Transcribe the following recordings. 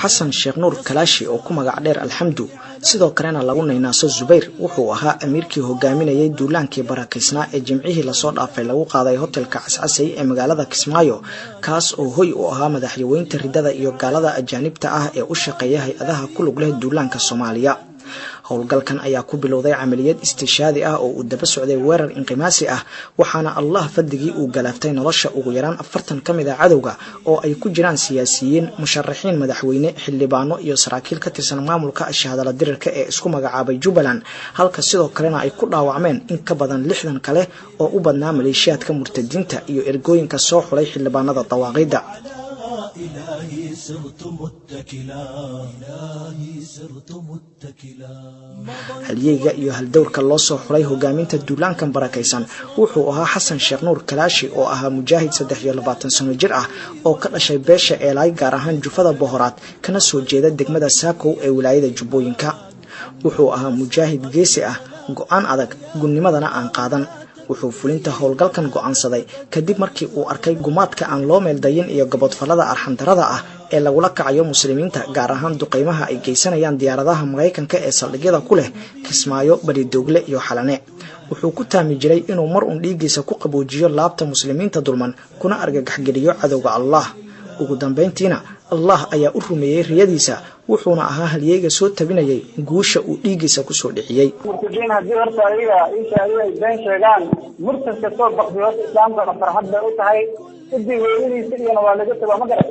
xasan sheekh nuur kalaashi oo ku magac dheer alxamdu sidoo kalena lagu naynaaso Zubayr wuxuu ahaa amiirkii hogaaminayay duulaankii barakaysnaa ee jimcihii la soo dhaafay lagu qaaday hotelka Cascasay ee magaalada Kismaayo kaas oo hoy u ahaa madaxweynta ridada iyo gaalada ajaanibta ah ee u shaqeeya hay'adaha ku lug leh duulaanka Soomaaliya howlgalkan ayaa ku bilowday amaliyad istishaadi ah oo uu daba socday weerar inqimaasi ah waxaana Allah fadligii uu galaaftay nolosha ugu yaraan 40 kamid ah cadawga oo ay ku jiraan siyaasiyiin musharaxiin madaxweyne xildhibaano iyo saraakiil ka tirsan maamulka shahaadada dirirka ee isku magacaabay Jubbaland halka sidoo kalena ay ku dhaawacmeen in ka badan 60 kale oo u badnaa maleeshiyaadka murtadiinta iyo ergooyinka soo xulay xildhibaanada dawaaqida إلهي صرت متكلا halyeeyga iyo haldowrka loo soo xulay hogaaminta duulaankan barakaysan wuxuu ahaa xasan sheekh nuur kalaashi oo ahaa mujaahid 23 sano jir ah oo ka dhashay beesha Eelay gaar ahaan jufada Bohoraad kana soo jeeda degmada Saakow ee wilaayada Jubbooyinka wuxuu ahaa mujaahid geesi ah go'aan adag gudnimadana aan qaadan wuxuu fulinta howlgalkan go'aansaday kadib markii uu arkay gumaadka aan loo meeldayin iyo gabadfalada arxandarada ah ee lagu la kacayo muslimiinta gaar ahaan duqeymaha ay geysanayaan diyaaradaha Mareykanka ee saldhigyada ku leh Kismaayo Baridogle iyo Xalane wuxuu ku taami jiray inuu mar un dhiigiisa ku qaboojiyo laabta muslimiinta dulman kuna argagax geliyo cadawga Allah ugu dambeyntiina Allah ayaa u rumeeyay riyadiisa wuxuuna ahaa halyeeyga soo tabinayay guusha uu dhiigiisa ku soo dhixiyay murtadiin hadii horta ay been sheegaan murtadka soo baqdiyo islaamka farxad bay u tahay sidii weeydiisa iyo waa laga tagaa magaray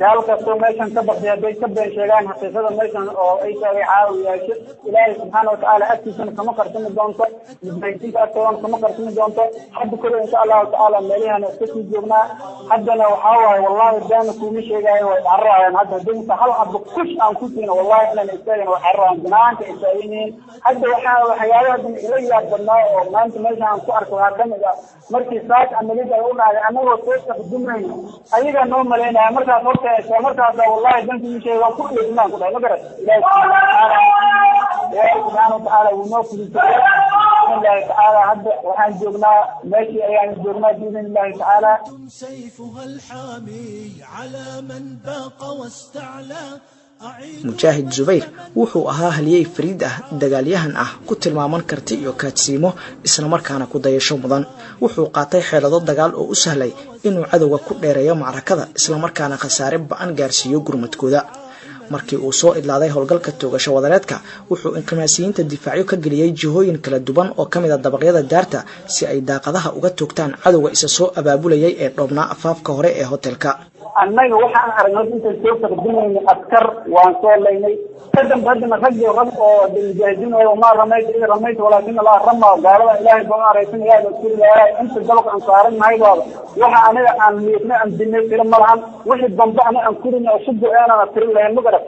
dalka soo meeshan ka baqdiyo bay ka been sheegaan xaqiiqada meeshan oo ay tahay caawiyaasho Ilaahay subhanahu wa ta'ala agtiisa kama qarsan doonto midbayinta toon kama qarsan doonto hadda kale insha Allah ta'ala meelahan isku joognaa haddana waxa waay wallahi daan ku mi sheegayo way arrayaan hadda dinta hal ab kush aan ku tiina wallahi inaan istaagno way arrayaan banaanka istaageen hadda waxyaalaha ila yaab badnaa oo maanta meeshan ku arko kamida markii saad amalida u dhacay anagoo soo taqdimayno ayaga noo maleynaa markaas wallahi danku mi sheego ku dheegnaan ku dhahay magaray Ilaahay subhanahu wa ta'ala uu noo fuliyo الله تعالى هذا وحن جبنا ماشي يعني جبنا بإذن الله تعالى سيفها الحامي على من باق واستعلى mujaahid Zubayr wuxuu ahaa halyeey fariid ah dagaalyahan ah ku tilmaaman karti iyo kaadsiimo isla markaana ku dayasho mudan wuxuu qaatay xeelado dagaal oo u sahlay inuu cadawga ku dheereeyo macrakada isla markaana khasaare ba'an gaarsiiyo gurmadkooda markii uu soo idlaaday howlgalka toogasho wadareedka wuxuu inqimaasiyiinta difaacyo ka galiyay jihooyin kala duwan oo kamid ah dabaqyada daarta si ay daaqadaha uga toogtaan cadawga isa soo abaabulayay ee dhoobnaa afaafka hore ee hotelka annaga waxaan aragnay inta soo taqdimayna askar waan soo leynay kadib hadana ragga rab oo mujaahidin oo ma ramayt walaakin Allah rama gaalada Ilaahay baa araysan yahay kulligaa inta dalka aan saaran nahay waxa anaga aan leeyahay aan dinay filan malahan wixii dambe aan kurin oo subo aanana tirin lahayn magarad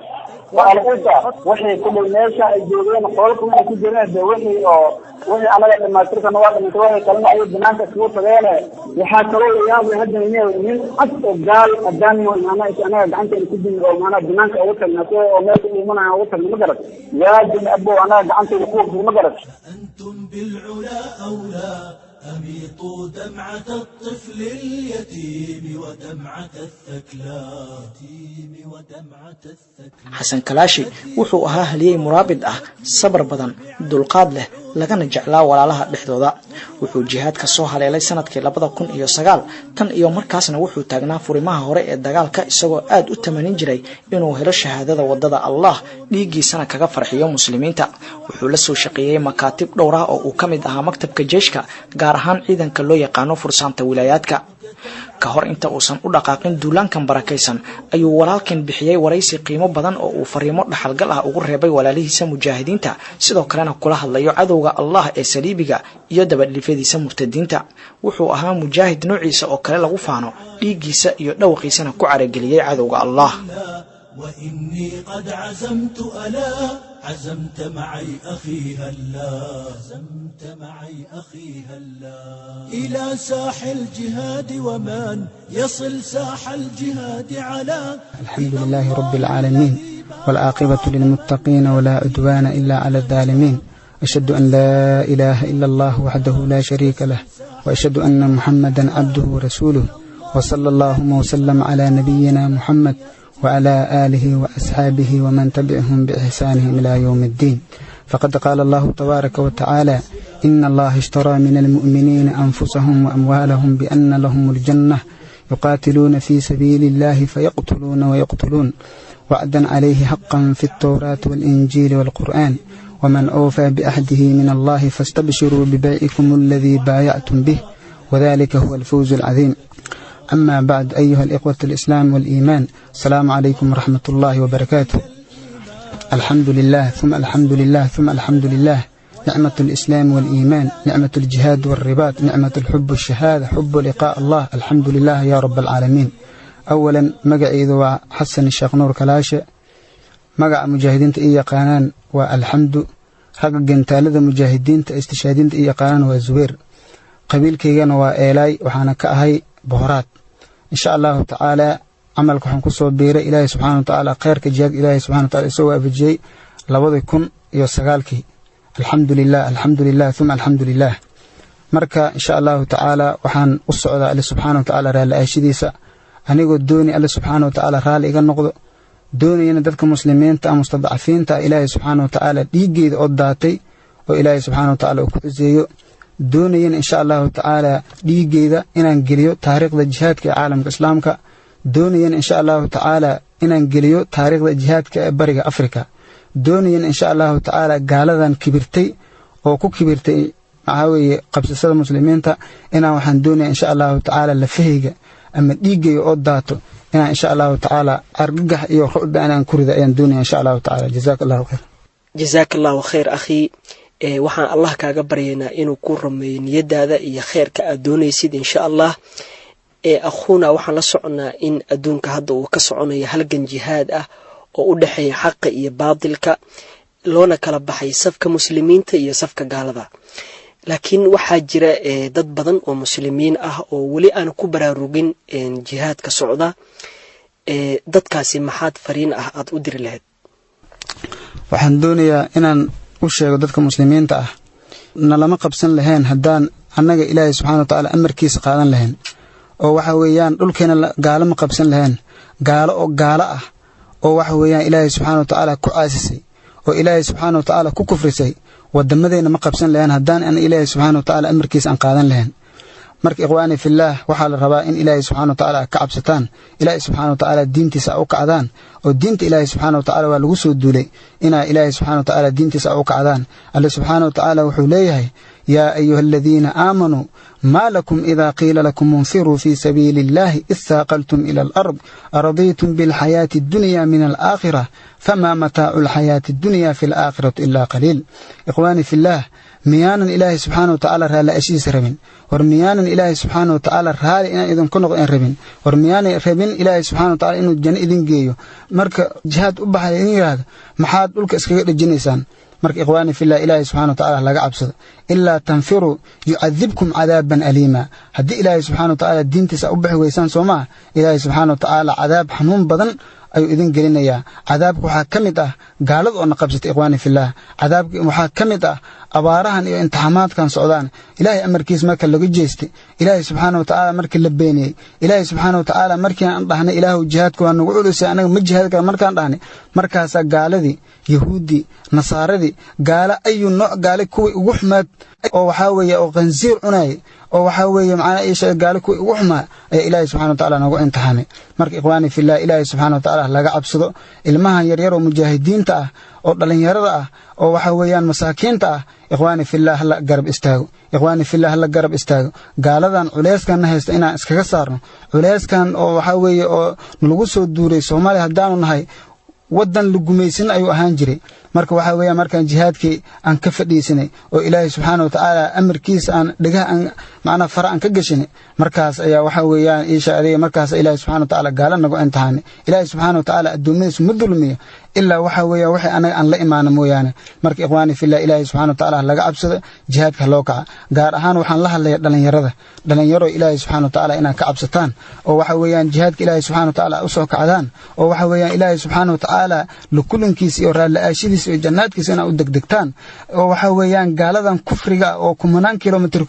wixii kullu meesha ay joogeen qolku ay ku jireen wixii anaga dhamaastirka waa dhintay waxay kalena ay banaanka soo tageene waxa kale oo yaab hadda nin cad oo gaal adaan oo anaga gacanta ku din oo banaanka ugu tagnato oo meesha imanaya ugu tagnato magarad waajib abo anaga gacanta ku qofku magarad antum bil ula awla أميطوا دمعة الطفل اليتيم ودمعة الثكلى حسن كلاشي wuxuu ahaa halyeey muraabid ah sabar badan dulqaad leh lagana jeclaa walaalaha dhexdooda wuxuu jihaad ka soo haleelay sanadkii 2009 tan iyo markaasna wuxuu taagnaa furimaha hore ee dagaalka isagoo aad u tamanin jiray inuu helo shahaadada wadada Allah dhiigiisana kaga farxiyo muslimiinta wuxuu la soo shaqeeyay makaatib dhowr ah oo uu kamid ahaa maktabka jeeshka gaar ahaan ciidanka loo yaqaano fursaanta wilaayadka ka hor inta uusan u dhaqaaqin duulaankan barakaysan ayuu walaalkan bixiyay waraysi qiimo badan oo uu fariimo dhaxalgal ah ugu reebay walaalihiisa mujaahidiinta sidoo kalena kula hadlayo cadawga Allah ee saliibiga iyo dabadhifadiisa murtadiinta wuxuu ahaa mujaahid noociisa oo kale lagu faano dhiigiisa iyo dhawqiisana ku carageliyay cadawga Allah وإني قد عزمت ألا عزمت معي أخي هلا عزمت معي أخي هلا إلى ساح الجهاد ومن يصل ساح الجهاد على الحمد لله رب العالمين والعاقبة للمتقين ولا عدوان إلا على الظالمين أشهد أن لا إله إلا الله وحده لا شريك له وأشهد أن محمدا عبده ورسوله وصلى الله وسلم على نبينا محمد وعلى آله وأصحابه ومن تبعهم بإحسانهم إلى يوم الدين. فقد قال الله تبارك وتعالى: إن الله اشترى من المؤمنين أنفسهم وأموالهم بأن لهم الجنة يقاتلون في سبيل الله فيقتلون ويقتلون وعدا عليه حقا في التوراة والإنجيل والقرآن ومن أوفى بأحده من الله فاستبشروا ببيعكم الذي بايعتم به وذلك هو الفوز العظيم. أما بعد، أيها الإخوة الإسلام والإيمان، السلام عليكم ورحمة الله وبركاته. الحمد لله ثم الحمد لله ثم الحمد لله، نعمة الإسلام والإيمان، نعمة الجهاد والرباط، نعمة الحب والشهادة، حب لقاء الله. الحمد لله يا رب العالمين. أولا مقعيد وحسن الشيخ نور كلاشة، مقع مجاهدين إيا قانان والحمد، حق جنتالذ مجاهدين استشهادين إيا قانان وزوير، قبيل كيغان وإيلاي وحانا كأهي بهرات. إن شاء الله تعالى عملك حنكسو بيرا إلهي سبحانه وتعالى خير كجياد إلهي سبحانه وتعالى سوى بجي لابد يكون يوسقالكي. الحمد لله الحمد لله ثم الحمد لله. مركا إن شاء الله تعالى وحان أصعد الله سبحانه وتعالى رالي أشديسا أنيقو دوني الله سبحانه وتعالى رالي إيقا نقض دوني ينددك مسلمين تا مستضعفين تا إلهي سبحانه وتعالى ديقيد أداتي وإلهي سبحانه وتعالى أكتزيو دوني إن شاء الله تعالى ديقيد إنا نقليو تاريخ الجهاد كعالم كإسلام كا دوني إن شاء الله تعالى إنا نقليو تاريخ الجهاد كبرق أفريكا دوني إن شاء الله تعالى قالذا كبرتي أو كو كبرتي عاوي قبسة المسلمين تا إنا وحن دوني إن شاء الله تعالى لفهيق أما ديقي أداتو إنا إن شاء الله تعالى أرقح إيو خؤد أنا نكرد أيان دوني إن شاء الله تعالى. جزاك الله خير. جزاك الله خير أخي. waxaan Allah kaaga baryaynaa inuu ku rumeeyo niyadaada iyo khayrka aad doonaysid insha Allah. Akhuna waxaan la soconaa in adduunka hadda uu ka soconayo halgan jihaad ah oo u dhaxeeya xaqa iyo baadilka, loona kala baxay safka muslimiinta iyo safka gaalada. laakiin waxaa jira dad badan oo muslimiin ah oo wali aan ku baraarugin jihaadka socda. dadkaasi maxaad fariin ah aad u diri lahayd? waxaan doonayaa inaan u sheego dadka muslimiinta ah nalama qabsan lahayn haddaan annaga ilaahay subxaana wa tacaala amarkiisa qaadan lahayn, oo waxa weeyaan dhulkeena gaalo ma qabsan lahayn. gaalo oo gaalo ah oo waxa weeyaan ilaahay subxaana wa tacaala ku caasisay oo ilaahay subxaana wa tacaala ku kufrisay wadamadeena ma qabsan lahayn haddaan aan ilaahay subxaana wa tacaala amarkiisa aan qaadan lahayn. marka ikhwaani fillaah waxaa la rabaa in ilaahay subxaana wa tacaala ka cabsataan, ilaahay subxaana wa tacaala diintiisa u kacdaan, oo diinta ilaahay subxaana wa tacaala waa lagu soo duulay inaa ilaahay subxaana wa tacaala diintiisa u kacdaan. alle subxaana wa tacaala wuxuu leeyahay: yaa ayuha aladiina aamanuu maa lakum idaa qiila lakum infiruu fii sabiili illaahi id saaqaltum ila alard aradiitum bilxayaati addunya min alaakhira famaa mataacu alxayaati addunya fi alaakhirati ilaa qaliil. ikhwaani fillaah, miyaanan ilaahay subxaana wa tacaala raalli ashiisa rabin? war miyaanan ilaahay subxaana wa tacaala raali inaan idinku noqdo aan rabin? war miyaanan rabin ilaahay subxaana wa tacaala inuu janno idin geeyo? marka jihaad u baxaya idin yidhaahdo maxaad dhulka iskaga dhejinaysaan? marka ikhwaani fillah, ilaahay subxaana wa tacaala laga cabsado. ilaa tanfiruu yucadibkum cadaaban aliima. haddii ilaahay subxaana wa tacaala diintiisa u bixi weysaan soo maa, ilaahay subxaana wa tacaala cadaab xanuun badan ayuu idin gelinayaa. cadaabka waxaa ka mid ah gaalada oo na qabsatay. ikhwaani fillaah, cadaabka waxaa ka mid ah abaarahan iyo imtixaamaadkan socdaan. ilaahay amarkiis marka laga jeestay, ilaahay subxaana wa tacaala markii la beeniyey, ilaahay subxaana wa tacaala markii aan dhahnay ilaahu jihaadka waa nagu culusay anaga ma jihaad kara markaan dhahnay, markaasaa gaaladii yahuuddii nasaaradii gaalo ayu nooc gaale kuwii ugu xumaad oo waxaa weeye oo khansiir cunayay oo waxaa weeye macnaa isha gaalo kuwii ugu xumaa ayaa ilaahay subxaana wa tacaala nagu imtixaamay. marka ikhwaani fillaah, ilaahay subxaana wa tacaala laga cabsado. ilmahan yaryar oo mujaahidiinta ah oo dhalinyarada ah oo waxa weeyaan masaakiinta ah, ikhwaani fillaah hala garab istaago. ikhwaani fillaah hala garab istaago. gaaladan culeyskan na haysta inaan iskaga saarno. culeyskan oo waxa weeye oo lagu soo duuray Soomaaliya haddaanu nahay wadan la gumaysan ayuu ahaan jiray. marka waxa weeyaan markaan jihaadkii aan ka fadhiisanay oo ilaahay subxaana wa tacaala amarkiisa aan dhagaha aan macnaa fara aan ka gashanay, markaas ayaa waxa weeyaan isha adiga markaas ilaahay subxaana wa tacaala gaala nagu imtixaanay. ilaahay subxaana wa tacaala addoommadiisu ma dulmiyo ilaa waxa weeyaa wixii anaga aan la imaano mooyaane. marka ikhwaani fillah, ilaahay subxaana wa tacaala laga cabsado, jihaadka loo kaca. gaar ahaan waxaan la hadlayaa dhalinyaro ilaahay subxaana wa tacaala inaan ka cabsataan oo waxa weeyaan jihaadka ilaahay subxaana wa tacaala u soo kacdaan oo waxa weeyaan ilaahay subxaana wa tacaala lukulankiisa iyo raalli aashidiisa iyo jannaadkiisa inaa u degdegtaan oo waxa weeyaan gaaladan kufriga oo kumanaan kilomitir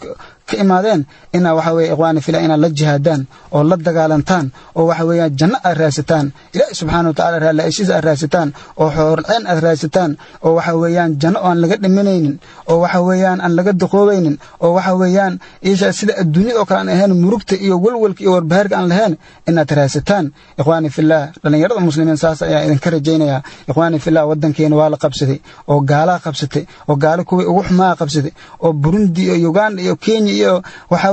ka imaadeen ina waxa weeye ikhwaani fillah ina la jihaadaan oo la dagaalantaan oo waxa weeye janno aad raadsataan ilaahay subxaanahu wa ta'aala raalaashiisa aad raadsataan oo xoorceen aad raadsataan oo waxa weeyaan janno aan laga dhimanaynin oo waxa weeyaan aan laga duqoobaynin oo waxa weeyaan isha sida adduunyada oo kale aan ahayn murugta iyo walwalka iyo warbaharka aan lahayn inaad raadsataan ikhwaani fillah dhalinyarada muslimiin saas ayaa idin ka rajaynaya ikhwaani fillah wadankeena waa la qabsaday oo gaala qabsatay oo gaala kuwii ugu xumaa qabsatay oo Burundi iyo Uganda iyo Kenya iyo waxa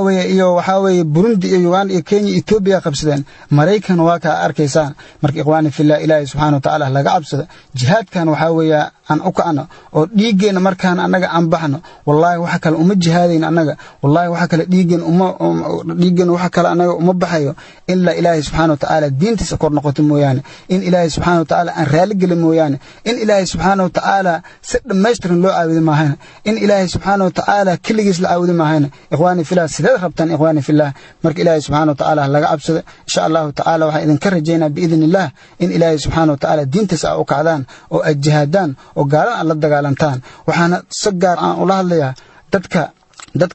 weeye Burundi iyo Uganda iyo Kenya Ethiopia qabsadeen Mareykan waa ka arkaysaan marka ikhwaani fillah ilaahay subhanahu wa ta'ala laga cabsado jihaadkan waxa weeye aan u kacno oo dhiigeena markaan anaga aan baxno wallahi waxa kale uma jihaadeen anaga wallahi waxa kale dhiigeen waxa kale anaga uma baxayo illa ilaahay subhanahu wa ta'ala diintiisa kor noqoto mooyaan in ilaahay subhanahu wa ta'ala aan raali gelin mooyaan in ilaahay subhanahu wa ta'ala si dhameystiran loo caawido maahan in ilaahay subhanahu wa ta'ala kaligiis la caawido maahan ikhwaani fillah sidoo rabtaan ikhwaani fillah marka ilaahay subhanahu wa ta'ala laga cabsado insha Allah ta'ala waxa idin ka rajeynaa biidnillah in ilaahay subhanahu wa ta'ala diintiisa u kacdaan oo jihaadaan oo gaalan la dagaalantaan waxaana si gaar ah u la hadlayaa dadka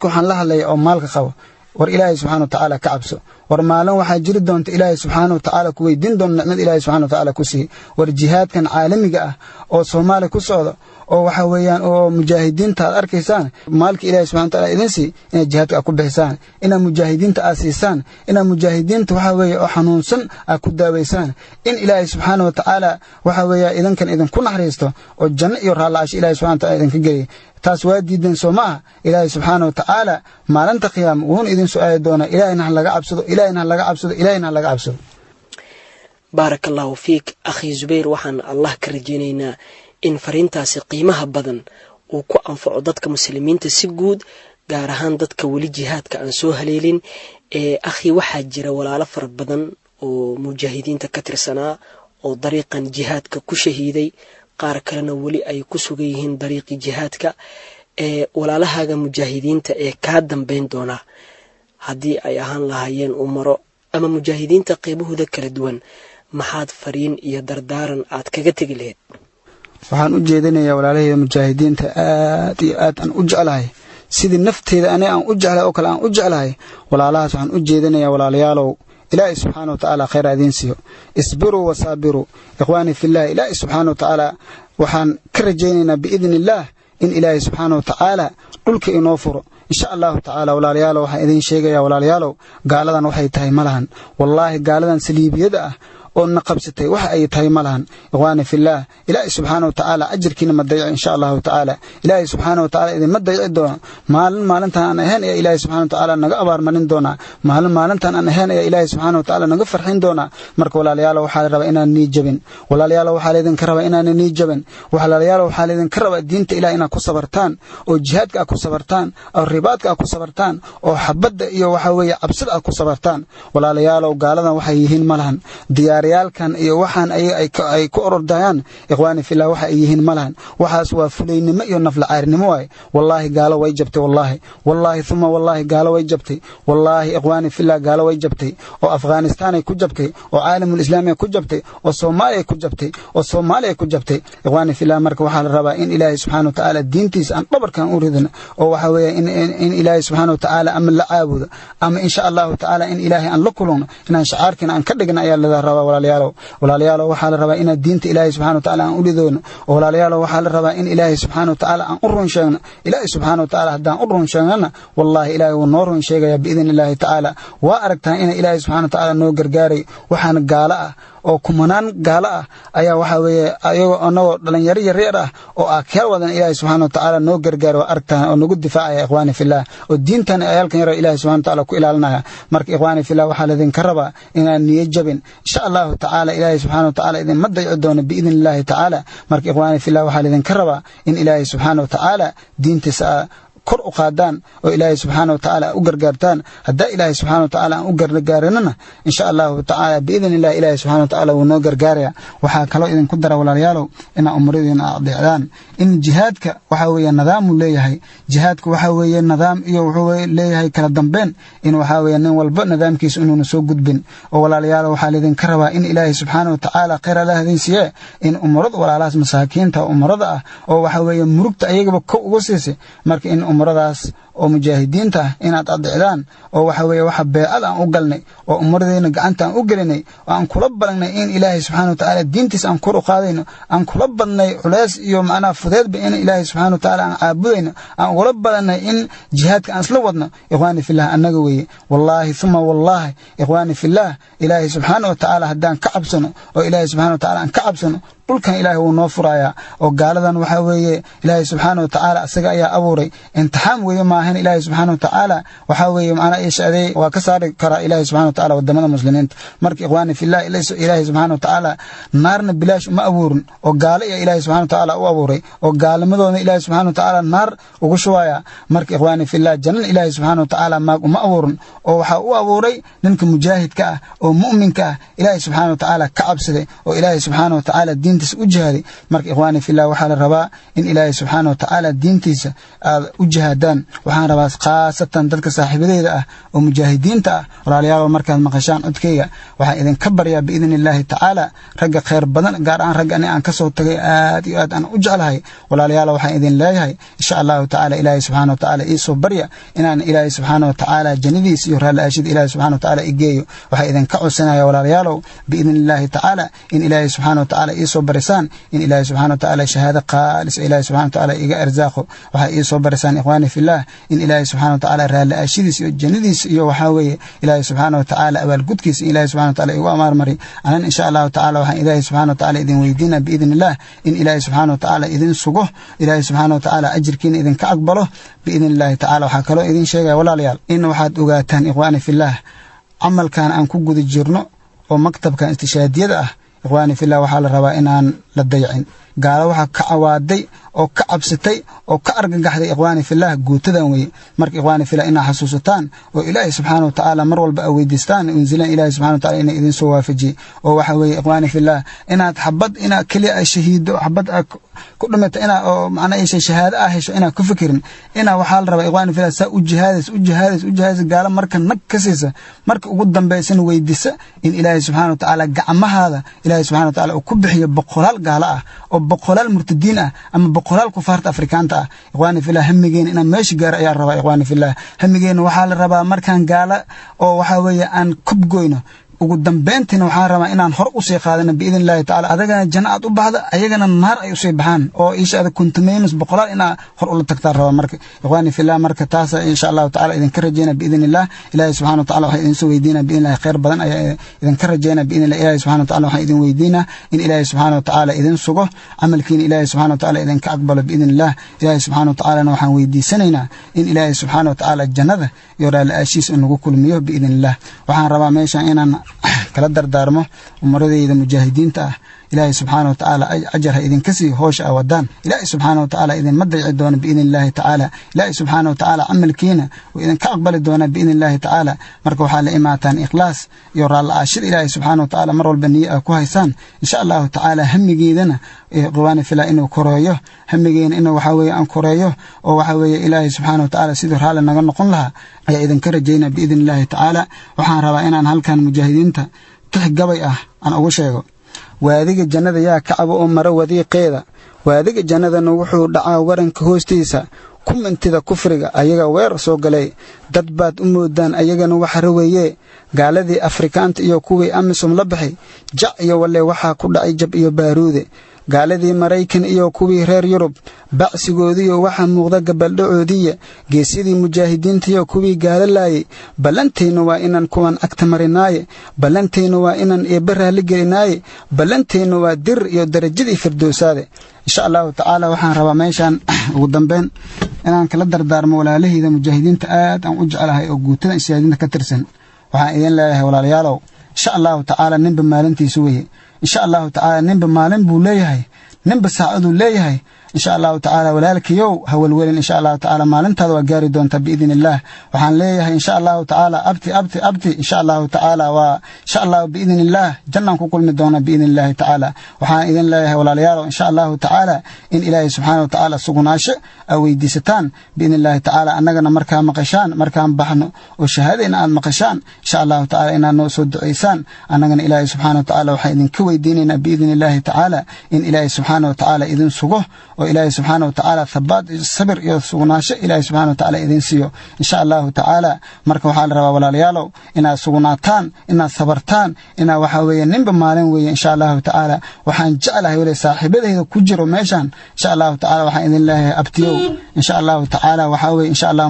waxaan la hadlayaa oo maalka qabo war ilaahay subhanahu wa ta'ala ka cabso war maalin waxa jiri doonta ilaahay subhanahu wa ta'ala ku weydiin doona nicmad ilaahay subhanahu wa ta'ala ku sii war jihaadkan caalamiga ah oo Soomaaliya ku socdo oo waxa weeyaan oo mujaahidiinta aad arkaysaan maalka ilaahay subhanahu wa ta'ala idin si in jihaadka ku bixisaan in mujaahidiinta aasisaan in mujaahidiinta waxa weeye oo xanuunsan ku daaweysaan in ilaahay subhanahu wa ta'ala waxa weeye idinkan idin ku naxariisto oo janno iyo raalaash ilaahay subhanahu wa ta'ala idin ka geeyo taas waa diidan Soomaa ilaahay subhanahu wa ta'ala maalinta qiyaam wuxuu idin su'aali doona ilaahayna laga cabsado ilaahayna laga cabsado barakallahu fiik akhi Zubayr waxaan Allah ka rajaynaynaa in fariintaasi qiimaha badan uu ku anfaco dadka muslimiinta si guud gaar ahaan dadka wali jihaadka aan soo haleelin akhi waxa jira walaalo far badan oo mujaahidiinta ka tirsanaa oo dariiqan jihaadka ku shahiiday qaar kalena wali ay ku sugan yihiin dariiqi jihaadka walaalahaaga mujaahidiinta ka dambeyn doona haddii ay ahaan lahaayeen umaro ama mujaahidiinta qaybahooda kala duwan maxaad fariin iyo dardaaran aad kaga tagi lahayd waxaan u jeedinayaa walaalahayda mujaahidiinta aad iyo aad aan u jeclahay sidii nafteeda aan u jeclahay oo kale aan u jeclahay walaalahaas waxaan u jeedinayaa walaalayaalow ilaahay subhanahu wa ta'ala khayr adin siiyo isbiru wa sabiru ikhwani fillah ilaahay subhanahu wa ta'ala waxaan ka rajaynaynaa biidnillah in ilaahay subhanahu wa ta'ala dhulka inoo furo insha Allah ta'ala walaalayaalow waxaan idin sheegayaa walaalayaalow gaaladan waxay tahay malahan wallahi gaaladan saliibiyada ah oo naqabsatay waxa ay tahay malahan ikhwani fillah ilaahay subhanahu wa ta'ala ajirkiina ma dayac insha Allah ta'ala ilaahay subhanahu wa ta'ala idin ma dayac doona maalintan aan ahayn ee ilaahay subhanahu wa ta'ala naga abaar marin doona maalintan aan ahayn ee ilaahay subhanahu wa ta'ala naga farxin doona marka walaalayaal waxa la rabaa inaan nii jabin walaalayaal waxa la idin ka rabaa inaan nii jabin walaalayaal waxa la idin ka rabaa diinta ilaahay inaad ku sabartaan oo jihaadka ku sabartaan oo ribaadka ku sabartaan oo xabada iyo waxa weeye cabsida ku sabartaan walaalayaal gaaladan waxay yihiin malahan diyaariyalkan iyo waxaan ay ku ordayaan ikhwani fillah waxa ay yihiin malahan waxaas waa fuleynimo iyo nafla caarnimo way wallahi gaalo way jabtay wallahi thumma wallahi gaalo way jabtay wallahi ikhwani fillah gaalo way jabtay oo Afghanistan ay ku jabtay oo caalamul islaami ku jabtay oo Soomaaliya ku jabtay ikhwani fillah marka waxa la rabaa in ilaahay subhanahu wa ta'ala diintiisa aan dhabarkan u ridno oo waxa weeye in ilaahay subhanahu wa ta'ala ama la caabudo ama insha Allah ta'ala in ilaahay aan la kulano inaan shacaarkina aan ka dhigna ayaa la rabaa walaalayaal waxa la rabaa in diinta ilaahay subhanahu wa ta'ala aan u lidoono walaalayaal waxa la rabaa in ilaahay subhanahu wa ta'ala aan u run sheegno ilaahay subhanahu wa ta'ala hadaan u run sheegnana wallahi ilaahay wuu noo run sheegaya biidnillah ta'ala waa aragtaan in ilaahay subhanahu wa ta'ala noo gargaaray waxaan gaala ah oo kumanaan gaala ah ayaa waxa weeye ayago anagoo dhalinyaro yaryar ah oo kala wadan ilaahay subhanahu wa ta'ala noo gargaaro aragtaan oo nagu difaacaya ikhwani fillah oo diintan ayalkan yar ilaahay subhanahu wa ta'ala ku ilaalinaya marka ikhwani fillah waxa la idin ka rabaa inaan niyo jabin insha Allah ta'ala ilaahay subhanahu wa ta'ala idin ma dayac doono biidnillah ta'ala marka ikhwani fillah waxa la idin ka rabaa in ilaahay subhanahu wa ta'ala diintiisa kor u qaadaan oo ilaahay subhanahu wa ta'ala u gargaartaan hadda ilaahay subhanahu wa ta'ala u gargaaranana insha Allah ta'ala biidnillah ilaahay subhanahu wa ta'ala uu noo gargaaraya waxa kale idin ku dara walaalayaal in umridiina adeecdaan in jihaadka waxa weeye nidaam uu leeyahay jihaadku waxa weeye nidaam iyo wuxuu leeyahay kala dambeyn in waxa weeye nin walba nidaamkiisa inuu soo gudbin oo walaalayaal waxa idin ka rabaa in ilaahay subhanahu wa ta'ala khayr la hadinsiye in umrad walaalaas masaakiinta umrada ah oo waxa weeye murugta ayagaba ku ugu siisay marka in umradaas oo mujaahidiinta inaad adicdaan oo waxa weeye waxa beecad aan u galnay oo umradeena gacanta aan u gelinay oo aan kula balanay in ilaahay subxaanahu wa ta'aala diintiisa aan kor u qaadayno aan kula badnay culays iyo macnaha fudeedba in ilaahay subxaanahu wa ta'aala aan caabudayno aan ugula balanay in jihaadka aan isla wadno ikhwaani fillah annaga weeye wallaahi thumma wallaahi ikhwaani fillah ilaahay subxaanahu wa ta'aala haddaan ka cabsano oo ilaahay subxaanahu wa ta'aala aan ka cabsano dhulkan ilaahay wuu noo furayaa oo gaaladan waxa weeye ilaahay subxaanahu wa ta'aala asaga ayaa abuuray imtixaan weeye maahan ilaahay subxaanahu wa ta'aala waxa weeye macnaha ishaaday waa ka saari karaa ilaahay subxaanahu wa ta'aala wadamada muslimiinta marka ikhwaani fillah ilaahay subxaanahu wa ta'aala naarna bilaash uma abuurin oo gaalo iyo ilaahay subxaanahu wa ta'aala u abuuray oo gaalnimadoona ilaahay subxaanahu wa ta'aala naar ugu shubaya marka ikhwaani fillah janna ilaahay subxaanahu wa ta'aala maag uma abuurin oo waxa u abuuray ninka mujaahidka ah oo mu'minka ah ilaahay subxaanahu wa ta'aala ka cabsaday oo ilaahay subxaanahu wa ta'aala u jihaaday marka ikhwaani fillah waxaa la rabaa in ilaahay subxaanahu wa ta'aala diintiisa aad u jihaadaan waxaan rabaa khaasatan dadka saaxiibadeeda ah oo mujaahidiinta ah walaalayaal markaad maqashaan codkayga waxaan idinka baryaa biidni illaahi ta'aala ragga khayr badan gaar ahaan ragga aan ka soo tagay aad iyo aad aan u jeclahay walaalayaal waxaan idin leeyahay insha allahu ta'aala ilaahay subxaanahu wa ta'aala ii soo barya inaan ilaahay subxaanahu wa ta'aala jannadiisa iyo raalaashida ilaahay subxaanahu wa ta'aala igeeyo waxaan idinka codsanaya walaalayaalow biidni illaahi ta'aala in ilaahay subxaanahu wa ta'aala ii soo barisaan in ilaahay subxaanahu wa ta'aala shahaado qaalis ilaahay subxaanahu wa ta'aala iga arsaaqo waxaa ii soo barisaan ikhwaani fillah in ilaahay subxaanahu wa ta'aala raalaashadiisa iyo jannadiisa iyo waxaa weeye ilaahay subxaanahu wa ta'aala abaalgudkiisa ilaahay subxaanahu wa ta'aala igu amaarmari anan insha allahu ta'aala waxaan ilaahay subxaanahu wa ta'aala idin weydiinaa biidni illah in ilaahay subxaanahu wa ta'aala idin sugo ilaahay subxaanahu wa ta'aala ajirkiina idinka aqbalo biidni illaahi ta'aala waxaa kaloo idin sheegaya walaalayaal in waxaad ogaataan ikhwaani fillah camalkan aan ku guda jirno oo maktabkan istishaadiyada ah ikhwaani fillah waxaa la rabaa inaan la dayacin gaalo waxaa ka cawaaday oo ka cabsatay oo ka argagaxday ikhwaani fillah guutadan weye marka ikhwaani fillah inaa xasuusataan oo ilaahay subxaanahu wa ta'aala mar walba aweydiistaan unzilan ilaahay subxaanahu wa ta'aala inay idin soo waafajiye oo waxa weeye ikhwaani fillah inaad xabad inaa keliya ay shahiido xabad ku dhimata inaa oo macnaha isha shahaado ah hesho inaa ku fikirin inaa waxaa la rabaa ikhwaani fillah saa u jihaadays gaalo marka nag ka siisa marka ugu dambaysan weydisa in ilaahay subxaanahu wa ta'aala gacmahaada ilaahay subxaanahu wa ta'aala uu ku bixiyo boqolaal gaalo ah oo boqolaal murtadiin ah ama boqolaal kufaarta afrikaanta ah ikhwaani fillah hamigeena inaan meesha gaaro ayaa rabaa ikhwaani fillah hamigeena waxaa la rabaa markaan gaala oo waxaa weeye aan kubgoyno ugu dambeyntiina waxaan rabaa inaan hor u sii qaadano biidni illaahi ta'aala adagana janno aad u baxda ayagana naar ay u sii baxaan oo ishaada kuntumeynus boqolaal inaa hor ula tagtaan rabaa marka ikhwaani fillah marka taasa insha allahu ta'aala idinka rajeyna biidni illah ilaahay subxaanahu wa ta'aala waxaan idin soo weydiinaa biidni illahi khayr badan ayaa idinka rajeyna biidni illah ilaahay subxaanahu wa ta'aala waxaan idin weydiinaa in ilaahay subxaanahu wa ta'aala idin sugo camalkiina ilaahay subxaanahu wa ta'aala idinka aqbalo biidni illah ilaahay subxaanahu wa ta'aalana waxaan weydiisanaynaa in ilaahay subxaanahu wa ta'aala jannada iyo raalaashiisa nagu kulmiyo biidni illah waxaan rabaa meeshan inaan kala dardaarmo umaradeyda mujaahidiinta ah ilaahay subxaanahu wa ta'aala ajar ha idinka sii hoosha a wadaan ilaahay subxaanahu wa ta'aala idinma dayci doono biidni illaahi ta'aala ilaahay subxaanahu wa ta'aala camalkiina wuu idinka aqbali doonaa biidni illaahi ta'aala marka waxaa la imaataan ikhlaas iyo raalla'aashada ilaahay subxaanahu wa ta'aala mar walba niyo ah ku haysaan insha allahu ta'aala hamigeedana ikhwaani fillah inuu koreeyo hamigeena inuu waxaa weeye aan koreeyo oo waxaa weeye ilaahay subxaanahu wa ta'aala siduu raalli naga noqon lahaa ayaa idinka rajaynaa biidni illaahi ta'aala waxaan rabaa inaan halkan mujaahidiinta tix gabay ah aan ugu sheego waadiga jannada yaa kacaba oo mara wadiiqeeda waadiga jannadana wuxuu dhacaa waranka hoostiisa ku mintida kufriga ayaga weer soo galay dad baad u moodaan ayagana waxa raweeye gaaladii afrikaanta iyo kuwii amisom la baxay jac iyo walle waxaa ku dhacay jab iyo baaruude gaaladii maraykan iyo kuwii reer yurub bacsigoodiiyo waxaa muuqda gabaldhacoodiiya geesyadii mujaahidiintiyo kuwii gaalo laayay ballantaynu waa inaan kuwan agta marinaaye ballantaynu waa inaan eebba raalli gelinaaye ballantaynu waa dir iyo darajadii firdowsaade insha allahu ta'aala waxaan rabaa meeshaan ugu dambeyn inaan kala dardaarmo walaalahayda mujaahidiinta aad aan u jecelahay oo guutada ishaadinta ka tirsan waxaan idin leeyahay walaalayaalow insha allahu ta'aala ninba maalintiisu weye insha allahu ta'aala ninba maalin buu leeyahay ninba saacaduu leeyahay insha allahu ta'aala walaalkiyow hawalwelin insha allahu ta'aala maalintaada waa gaari doonta biidni illah waxaan leeyahay insha allahu ta'aala abti insha allahu ta'aala waa insha allahu biidni illah jannaan ku kulmi doona biidni illahi ta'aala waxaan idin leeyahay walaalayaal insha allahu ta'aala in ilaahay subxaanahu wa ta'aala sugnaasho aa weydiisataan biidni illahi ta'aala annagana markaa maqashaan markaan baxno oo shahaadayna aad maqashaan insha allahu ta'aala inaad noo soo ducaysaan annagana ilaahay subxaanahu wa ta'aala waxaan idinka weydiinaynaa biidni illahi ta'aala in ilaahay subxaanahu wa ta'aala idin sugo إلهي سبحانه وتعالى ثبات صبر يسوناش إلهي سبحانه وتعالى إذن سيو إن شاء الله تعالى مركو حال روا ولا ليالو إنا سوناتان إنا صبرتان إنا وحويا نمب مالين وي إن شاء الله تعالى وحان جعله ولي صاحبه كجرو ميشان إن شاء الله تعالى وحان إذن الله أبتيو إن شاء الله تعالى وحاوي إن شاء الله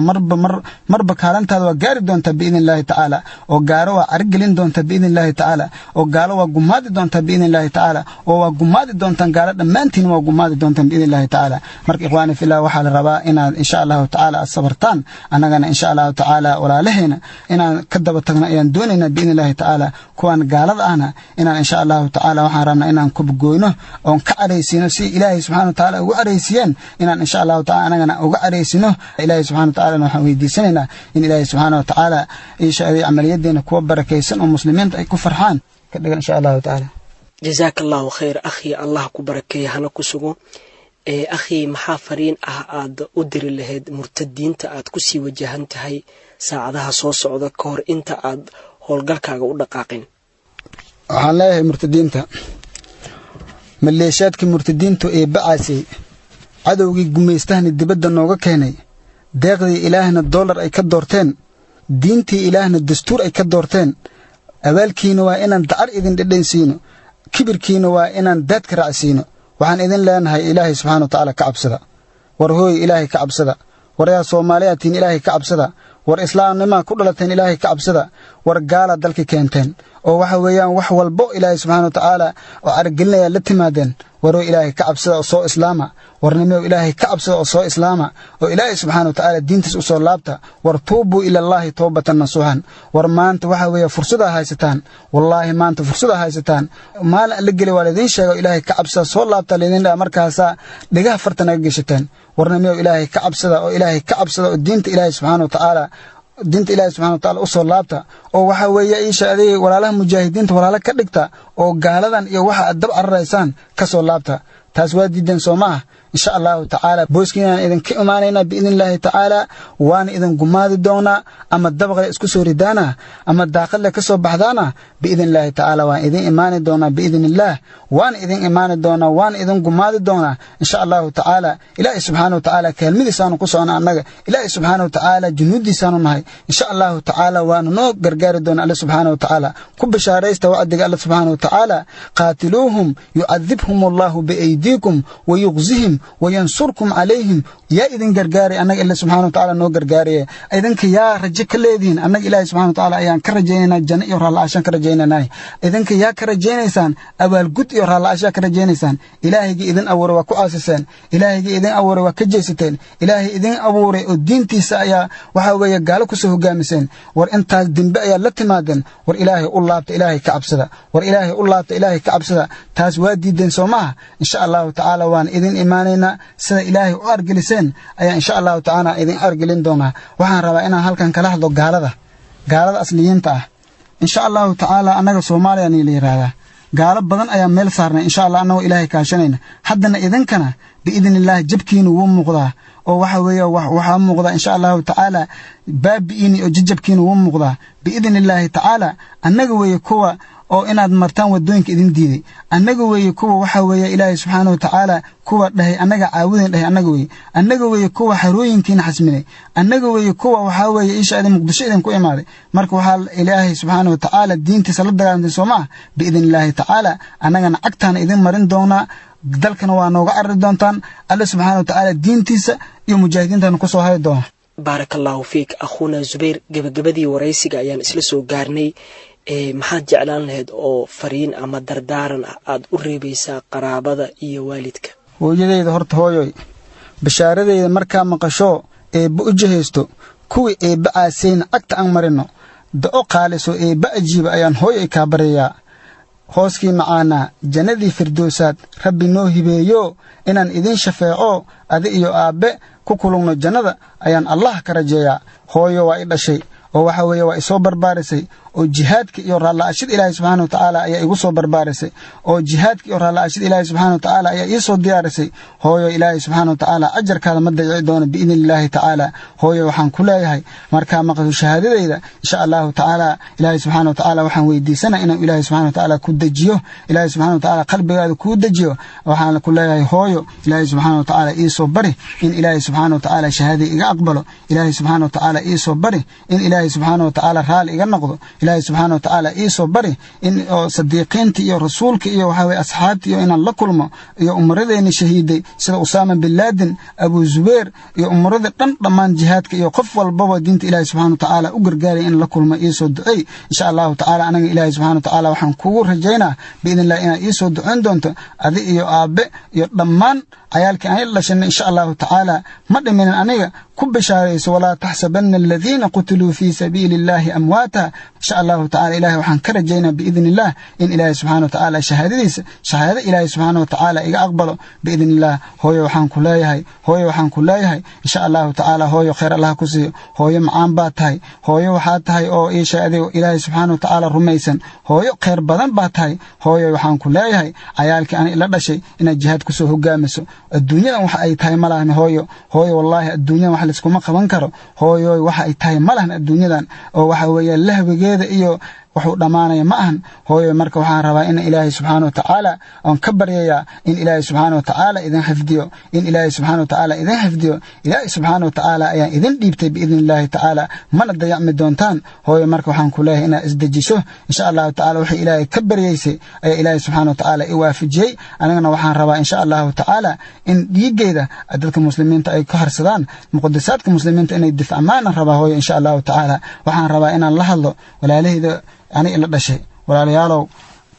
مرب كالنتا وغارب دونتا بإذن الله تعالى وغاروا أرجلين دونتا بإذن الله تعالى وغاروا قماد دونتا بإذن الله تعالى وقماد دونتا قالت مانتين وقماد دونتا بإذن الله تعالى مرك إخواني في الله وحال ربا إن شاء الله تعالى الصبرتان أنا إن شاء الله تعالى ولا لهنا إن كدبتنا إن دوننا بإذن الله تعالى كوان قالت أنا إن شاء الله تعالى وحرمنا إن كبجوينه أو كعريسين سي إلهي سبحانه وتعالى وعريسين إن شاء الله تعالى أنا وعريسينه إلهي سبحانه وتعالى نحوي دي سننا إن إلهي سبحانه وتعالى إيش هذه عمليات دينا كوبر كيسن ومسلمين تأكل فرحان كده إن شاء الله تعالى. جزاك الله خير أخي الله كبركي هنا كسوق أخي محافرين أعاد أدري لهاد مرتدين تأد كسي وجهنت هاي ساعدها صوص عذا كور أنت أد هالجرك أقول دقاقين. علاه مرتدين تا مليشات كمرتدين تو بعاسي عدوغي قميستهن الدبد النوغا كيني داغدي إلهنا الدولار أي كدورتين دينتي إلهنا الدستور أي كدورتين أبالكينو وإنان دعر إذن ددين سينو كبركينو وإنان داد كرعسينو وحان إذن لانهاي إلهي سبحانه وتعالى كعبسدا ورهوي إلهي كعبسدا وريا صومالياتين إلهي كعبسدا والإسلام نما كلتين إلهي كعبسدا ورقالة دلك كينتين وحويان وحوال بو إلهي سبحانه وتعالى وعرقلنا يلتمادين ورو إلهي كعبسدا وصو إسلاما ورنميو إلهي كعبسدا وصو إسلاما وإلهي سبحانه وتعالى دين تسوصو لابتا ورتوبوا إلى الله توبة نصوحا ورمانت وحويا فرصدا هايستان والله مانت فرصدا هايستان ما لقلي والدين شاقوا إلهي كعبسدا صو لابتا لذين مركاسا لقاه فرتنا قشتين ورنميو إلهي كعبسدا وإلهي كعبسدا ودينت إلهي سبحانه وتعالى دينت إلهي سبحانه وتعالى أصول لابتا أو وحويا إيشا أذي ولا لهم مجاهدين ولا لك كدكتا أو قالدا يوحى الدبع الرئيسان كسول لابتا تاسواد جدا سوماه إن شاء الله تعالى بوسكينا إذن كإمانينا بإذن الله تعالى وان إذن قماد دونا أما الدبغ إسكسو ردانا أما الداخل لكسو بحضانا بإذن الله تعالى وان إذن إيمان دونا بإذن الله وان إذن إيمان دونا وان إذن قماد دونا إن شاء الله تعالى إلهي سبحانه وتعالى كالمدي سانو قصونا عنك إلهي سبحانه وتعالى جنودي سانو نهي إن شاء الله تعالى وان نو قرقار دونا الله سبحانه وتعالى كب شاريس توعدك الله سبحانه وتعالى قاتلوهم يعذبهم الله بأيديكم ويغزهم وينصركم عليهم يا إذن قرقاري أنك إلا سبحانه وتعالى نو قرقاري إذنك يا رجك الذين أنك إلهي سبحانه وتعالى أيان كرجينا الجنة يرى الله عشان كرجينا ناي إذنك يا كرجينا إنسان أبا القد يرى الله عشان كرجينا إنسان إلهي إذن أور وكؤاسسان إلهي إذن أور وكجيستين إلهي إذن أور الدين تيسايا وحاوية قالك سهو قامسين وإنت الدين بأيا لتمادن والإلهي الله إلهي كعبسدا والإلهي الله إلهي كعبسدا تاز وادي دين سوماه إن شاء الله تعالى وان إذن إيمانينا سنة إلهي أرجلسين أي إن شاء الله تعالى إذن أرجلين دوما وحن ربعنا هالكن كلاحظ قالة أصليين تا إن شاء الله تعالى أنا سومالي أني لي رايا قالة بدن أيام ميل صارنا إن شاء الله أنه إلهي كاشنين حدنا إذن كنا بإذن الله جبكين ومغضى أو وحوية وحمغضى إن شاء الله تعالى باب إني أججبكين ومغضى بإذن الله تعالى النجوي كوا oo inaad martaan wadooyinka idin diiday annaga weeye kuwa waxa weeye Ilaahay subhanahu wa ta'ala kuwa dhahay annaga caawideen dhahay annaga weeye kuwa xarooyinkiina xasminay annaga weeye kuwa waxa weeye ishaada muqdisho idin ku imaaday marka waxa Ilaahay subhanahu wa ta'ala diintiisa la dagaalantay Soomaa biidinillaahi ta'ala annagana agtaan idin marin doona dalkana waa nooga arri doontaan Allah subhanahu wa ta'ala diintiisa iyo mujaahidiintan ku soo hay doona barakallahu fiik akhuna Zubair gabagabadii waraysiga ayaan isla soo gaarnay maxaad jeclaan lahayd oo fariin ama dardaaran aad u reebaysaa qaraabada iyo waalidka hooyadeyda horta hooyoy bashaaradeyda markaa maqasho eebba u jahaysto kuwii eebba aasayn agta aan marino da'o qaaliso eebba ajiiba ayaan hooyoy kaa baryayaa hooskii macaanaa jannadii firdowsaad rabbi noo hibeeyo inaan idin shafeeco adi iyo aabbe ku kulugno jannada ayaan allah ka rajeeyaa hooyo waa i dhashay oo waxa weeye waa isoo barbaarisay oo jihaadka iyo raalaashid ilaahay subxaanahu watacaala ayaa igu soo barbaarisay oo jihaadka iyo raalaashid ilaahay subxaanahu watacaala ayaa ii soo diyaarisay hooyo ilaahay subxaanahu watacaala ajarkaada ma dayici doono biidni illaahi tacaala hooyo waxaan ku leeyahay markaa maqasho shahaadadayda insha allahu tacaala ilaahay subxaanahu watacaala waxaan weydiisanaa inuu ilaahay subxaanahu watacaala ku dejiyo ilaahay subxaanahu watacaala qalbigaada kuu dejiyo waxaan ku leeyahay hooyo ilaahay subxaanahu watacaala ii soo bari in ilaahay subxaanahu watacaala shahaadada iga aqbalo ilaahay subxaanahu watacaala ii soo bari in ilaahay subxaanahu watacaala raali iga noqdo ilaahay subxaanahu watacaala ii soo bari in sadiiqiinta iyo rasuulka iyo waxa weeye asxaabta iyo inaan la kulmo iyo umaradeena shahiiday sida Usaama bin Laden Abu Zubair iyo umarada dhammaan jihaadka iyo qof walbaba diinta ilaahay subxaanahu watacaala u gargaaray in la kulmo ii soo ducay insha Allah tacaala anaga ilaahay subxaanahu watacaala waxaan kugu rajaynaa biidnillah inaad ii soo ducin doonto adi iyo aabe iyo dhammaan cayaalkii aan la shanay insha Allah tacaala ma dhiminin aniga ku bishaarayso walaa tahsabanna alladhina qutiluu fi sabilillahi amwata insha Allah tacaala ilaahay waxaan ka rajaynaa biidnillah in ilaahay subxaanahu watacaala shahaadadiisa shahaada ilaahay subxaanahu watacaala iga aqbalo biidnillah hooyo waxaan ku leeyahay insha Allah tacaala hooyo khayr Allah ku siiyo hooyo macaan baa tahay hooyo waxaa tahay oo ii shahaado ilaahay subxaanahu watacaala rumaysan hooyo khayr badan baa tahay hooyo waxaan ku leeyahay cayaalkii aan ila dhashay inaad jihaad ku soo hogaamiso adduunyadan waxa ay tahay malahan hooyo wallahi adduunyadan wax la iskuma qaban karo hooyo waxa ay tahay malahan adduunyadan oo waxa weeye lahwigeeda iyo wuxuu dhamaanaya ma ahan hooyo marka waxaan rabaa in ilaahay subxaanahu watacaala aan ka baryayaa in ilaahay subxaanahu watacaala idin xifdiyo in ilaahay subxaanahu watacaala idin xifdiyo ilaahay subxaanahu watacaala ayaan idin dhiibtay biidnillaahi tacaala mana dayacmi doontaan hooyo marka waxaan ku leeyahay inaad isdejiso insha allahu tacaala wixii ilaahay ka baryaysay ayaa ilaahay subxaanahu watacaala i waafajiyey anigana waxaan rabaa insha allahu tacaala in dhiiggeeda dadka muslimiinta ay ka harsadaan muqadasaadka muslimiinta inay difacmaan rabaa hooyo insha allahu tacaala waxaan rabaa inaan la hadlo walaalahayda ani ila dhashay walaalayaalow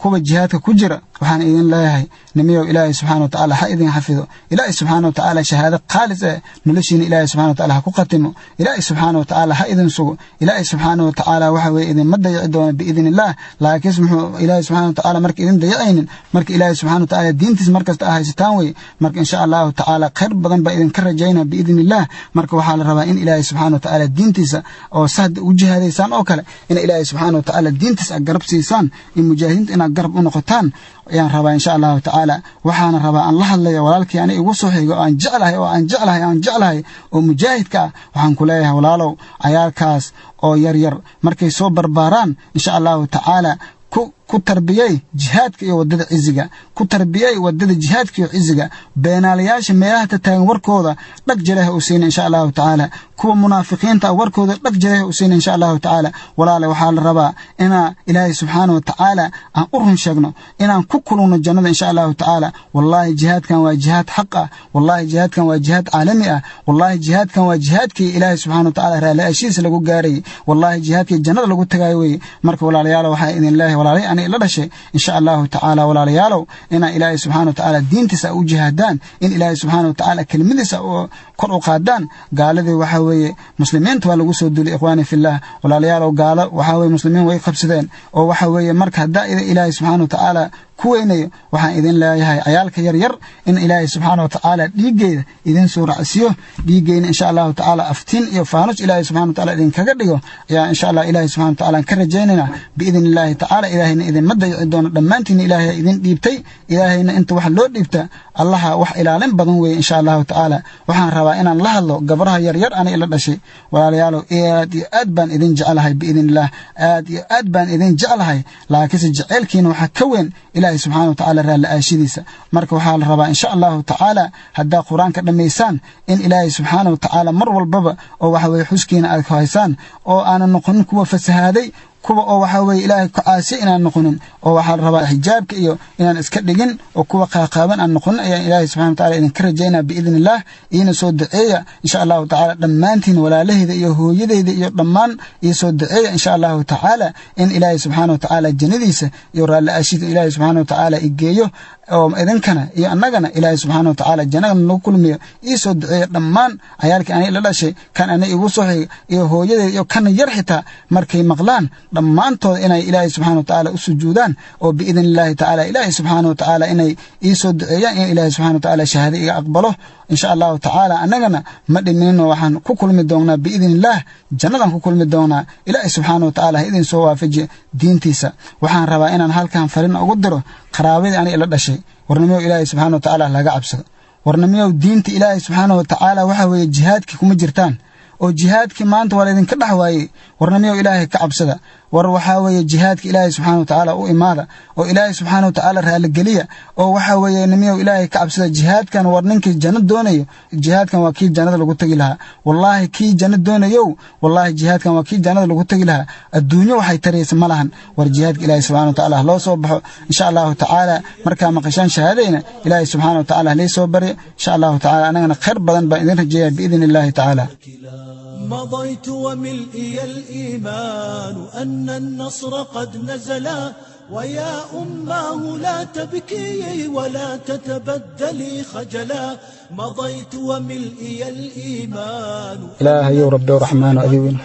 kuwa jihaadka ku jira waxaan idin leeyahay nimiyow ilaahay subxaanahu watacaala ha idin xafido ilaahay subxaanahu watacaala shahaado khaalis noloshiina ilaahay subxaanahu watacaala ha ku qatimo ilaahay subxaanahu watacaala ha idin sugo ilaahay subxaanahu watacaala waxa weeye idinma dayici doono biidnillah laakiin muxuu ilaahay subxaanahu watacaala marka idin dayacaynin marka ilaahay subxaanahu watacaala diintiis markasta ah haysataan weye marka insha allahu tacaala khayr badan baa idinka rajaynaa biidnillah marka waxaa la rabaa in ilaahay subxaanahu watacaala diintiisa oo sahda u jihaadaysaan oo kale in ilaahay subxaanahu watacaala diintiisa aad garab siisaan in mujaahidiinta inaad garab u noqotaan ayaan rabaa insha allahu tacaala waxaana rabaa aan la hadlaya walaalkii ani igu soo xigo aan jeclahay oo mujaahidka ah waxaan ku leeyahay walaalow cayaalkaas oo yaryar markay soo barbaaraan insha allahu tacaala ku tarbiyay jihaadka iyo wadada ciziga ku tarbiyay wadada jihaadka iyo ciziga beenaalayaasha meelaha taagan warkooda dhag jaleeh u siin insha Allah taala kuwa munaafiqiinta warkooda dhag jaleeh u siin insha Allah taala walaal waxa la rabaa ina ilaahay subhanahu wa ta'ala aan u run sheegno inaan ku kulano jannada insha Allah taala wallahi jihaadkan waa jihaad xaq ah wallahi jihaadkan waa jihaad caalami ah wallahi jihaadkan waa jihaadkii ilaahay subhanahu wa ta'ala raalaashiis lagu gaaray wallahi jihaadkii jannada lagu tagay way marka walaalayaal waxa idin ilaahay walaalay ani la dhashay insha Allah taala walaalayaal ina ilaahay subhanahu wa ta'ala diintiisa u jihaadaan in ilaahay subhanahu wa ta'ala kelmadiisa oo kor u qaadaan gaaladii waxa weeye muslimiinta waa lagu soo duulay ikhwaani fillah walaalayaal gaalo waxa weeye muslimiin way qabsadeen oo waxa weeye marka hadaa ilaahay subhanahu wa ta'ala kuweynayo waxaan idin leeyahay cayaalka yar yar in ilaahay subhanahu wa ta'ala dhiigeeda idin soo raacsiyo dhiigeena insha Allah ta'ala aftiin iyo faanus ilaahay subhanahu wa ta'ala idin kaga dhigo ya insha Allah ilaahay subhanahu wa ta'ala ka rajaynayna biidnillah ta'ala ilaahayna idin madayo doona dhamaantiin ilaahay idin dhiibtay ilaahayna inta wax loo dhiibta Allah wax ilaalin badan weey insha Allah ta'ala waxaan rabaa inaan la hadlo gabraha yar yar ana ila dhashay walaalayaal aad baan idin jecelahay biidnillah aad baan idin jecelahay laakiin jaceelkiina waxa ka weyn ilaahay subhanahu wa ta'ala raala aashidiisa marka waxa la rabaa insha Allah ta'ala hadda quraanka dhameysaan in ilaahay subhanahu wa ta'ala mar walbaba oo waxa way xuskiina aad ku haysaan oo aan noqon kuwa fasahaaday kuwa oo waxa way ilaahay ku caasi inaan noqonin oo waxa la rabaa xijaabka iyo inaan iska dhigin oo kuwa qaaqaaban aan noqon ayaan ilaahay subhanahu wa ta'ala idin ka rajaynaa biidnillah ina soo duceeya insha Allah ta'ala dhamaantiin walaalaheeda iyo hooyadeeda iyo dhamaan iyo soo duceeya insha Allah ta'ala in ilaahay subhanahu wa ta'ala jannadiisa iyo raala aashida ilaahay subhanahu wa ta'ala igeeyo oo idinkana iyo annagana ilaahay subhanahu wa ta'ala jannada nagu kulmiyo ii soo duceeya dhamaan cayaalkii aan la dhashay kan ana igu soo xigay iyo hooyadeeda iyo kan yar xitaa markay maqlaan dhammaantood inay ilaahay subxaana wa tacaala u sujuudaan oo biidni illaahi tacaala ilaahay subxaana wa tacaala inay ii soo duceeyaan in ilaahay subxaana wa tacaala shahaado iga aqbalo insha allahu tacaala annagana ma dhiminino waxaan ku kulmi doonnaa biidni illaah jannadaan ku kulmi doonnaa ilaahay subxaana wa tacaala ha idin soo waafajiya diintiisa waxaan rabaa inaan halkan farin ugu diro qaraabadii aniga ila dhashay warnimiyow ilaahay subxaana wa tacaala laga cabsado warnimiyow diinta ilaahay subxaana wa tacaala waxa weeye jihaadkii kuma jirtaan oo jihaadkii maanta waa laydinka dhex waayey warnimiyow ilaahay ka cabsada war waxaa weeye jihaadka ilaahay subxaana wa tacaala u imaada oo ilaahay subxaana wa tacaala raaligeliya oo waxaa weeye nimiyow ilaahay ka cabsada jihaadkan war ninkii janno doonayo jihaadkan waa kii jannada lagu tegi lahaa wallaahi kii janno doonayow wallaahi jihaadkan waa kii jannada lagu tegi lahaa adduunyo waxay taraysa ma lahan war jihaadka ilaahay subxaana wa tacaala loo soo baxo insha allahu tacaala markaa maqashaan shahaadayna ilaahay subxaana wa tacaala halii soo barya insha allahu tacaala anagana khayr badan baan idin rajeeyaa biidni illaahi tacaala مضيت وملئي الإيمان أن النصر قد نزلا ويا أماه لا تبكي ولا تتبدلي خجلا مضيت وملئي الإيمان إلهي ربي الرحمن أذيوين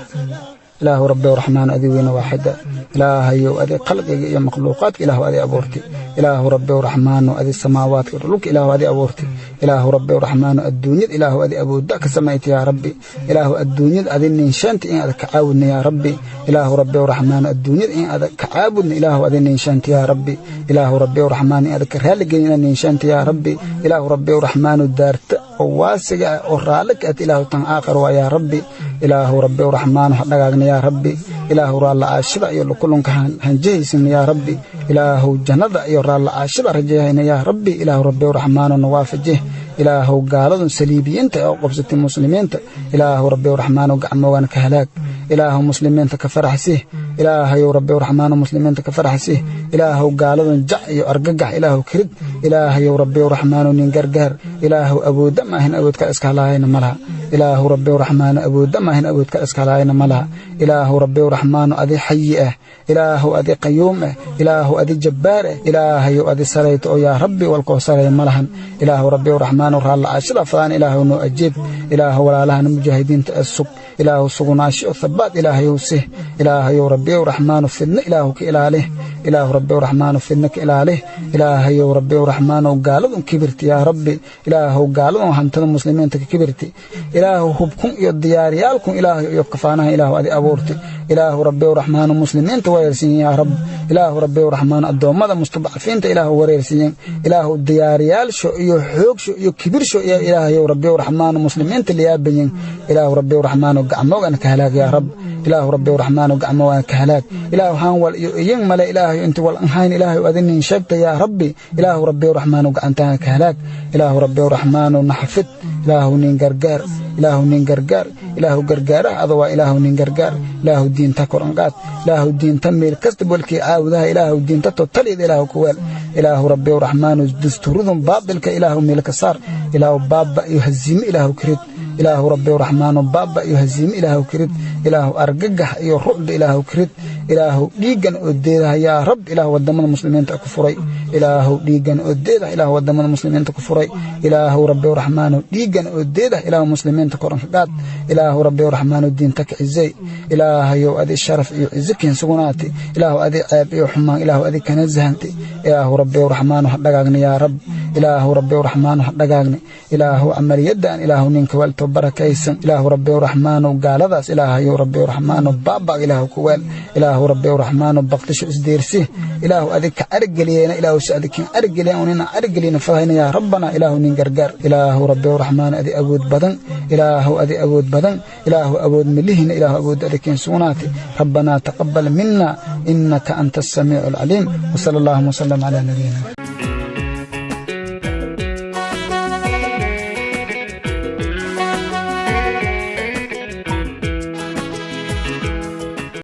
إله ربي الرحمن أذيوين واحدة إلهي أذي قلق يا مخلوقات إله أذي أبورتي إله ربي الرحمن أذي السماوات لك إله أذي أبورتي إله ربي الرحمن الدنيا إله أذي أبودك سميت يا ربي إله الدنيا أذي نشانت إن أذي كعاون يا ربي إله ربي الرحمن الدنيا إن أذي كعابد إله أذي نشانت يا ربي إله ربي الرحمن أذي كرهلك إن نشانت يا ربي إله ربي الرحمن الدارت وواسع ورالك إله تنآخر ويا ربي إله ربي الرحمن حدقنا يا ربي إله رال عاشرة يلقون هنجيسن يا ربي إله جنة يرال عاشرة رجيهنا يا ربي إله ربي الرحمن نوافجه إله قالوا سليبيين أو قبضة المسلمين إله ربي الرحمن وقعموان كهلاك إله مسلمين كفرح سيه إله يا ربي الرحمن مسلمين كفرح سيه إله قالوا جع يرجع إله كرد إله يا ربي الرحمن ننجرجر إله أبو دم هن أبو كأسكالين ملا إله ربي الرحمن أبو دم هن أبو كأسكالين ملا إله ربي الرحمن أذي حيئه إله أذي قيومه إله أذي جباره إله يا أذي سريت يا ربي والقوسر ملهن إله ربي الرحمن ورال عشرة فان إله نؤجب إله ولا لها المجاهدين تأسق إله سقناش الثبات إله يوسه إله يا ربي الرحمن فينا إله كإلاله إله ربي الرحمن فينك إلاله إله يا ربي الرحمن وقالوا كبرت يا ربي إله قالوا هنت المسلمين تكبرتي إله هبكم يا دياركم إله يكفانا إله أذي أبورتي إله ربي الرحمن المسلمين تويرسين يا رب إله ربي الرحمن الدوم ماذا مستضعفين إله وريرسين إله الدياريال شو يحوق شو يكبر شو يا إله يا ربي الرحمن المسلمين تليابين إله ربي الرحمن وقعموا أنا كهلاك يا رب إله ربي الرحمن وقعموا أنا كهلاك إله هان والين ملا إله أنت والأنهين إله وأذني شبت يا ربي إله ربي الرحمن وقعنت أنا كهلاك إله ربي الرحمن ونحفت إله نينجرجار إله نينجرجار إله جرجاره أضوى إله نينجرجار إله الدين تكرنقات إله الدين تميل كسب والكي عاوذها إله الدين تطلع إله كوال إله ربي الرحمن دستورهم بابلك إله ملك صار إله باب يهزم إله كريت إله ربي الرحمن باب يهزم إله كريت إله أرجح يرد إله كريت إله ديجن أديها يا رب إله ودم المسلمين تكفري إله ديجن أديها إله ودم المسلمين تكفري إله ربي الرحمن ديجن أديها إله مسلمين تكرنقات إله ربي الرحمن الدين تكعزي إله يو أدي الشرف يعزك سقناتي إله أدي عيب يحمى إله أدي كنزهنتي إله ربي الرحمن حدقني يا رب إله ربي الرحمن حدقني إله أمر يدان إله نينك والتبركيسن إله ربي الرحمن وقال ذا إله يو ربي الرحمن بابا إله كوال إله ربي الرحمن بقتش إسديرسه إله أديك أرجلينا إله سأديك أرجلينا أرجلينا فهنا يا ربنا إله نينجرجر إله ربي الرحمن أدي أبود بدن إله أدي أبود بدن إله أبود مليهن إله أبود أديك سوناتي ربنا تقبل منا إنك أنت السميع العليم وصلى الله وسلم على نبينا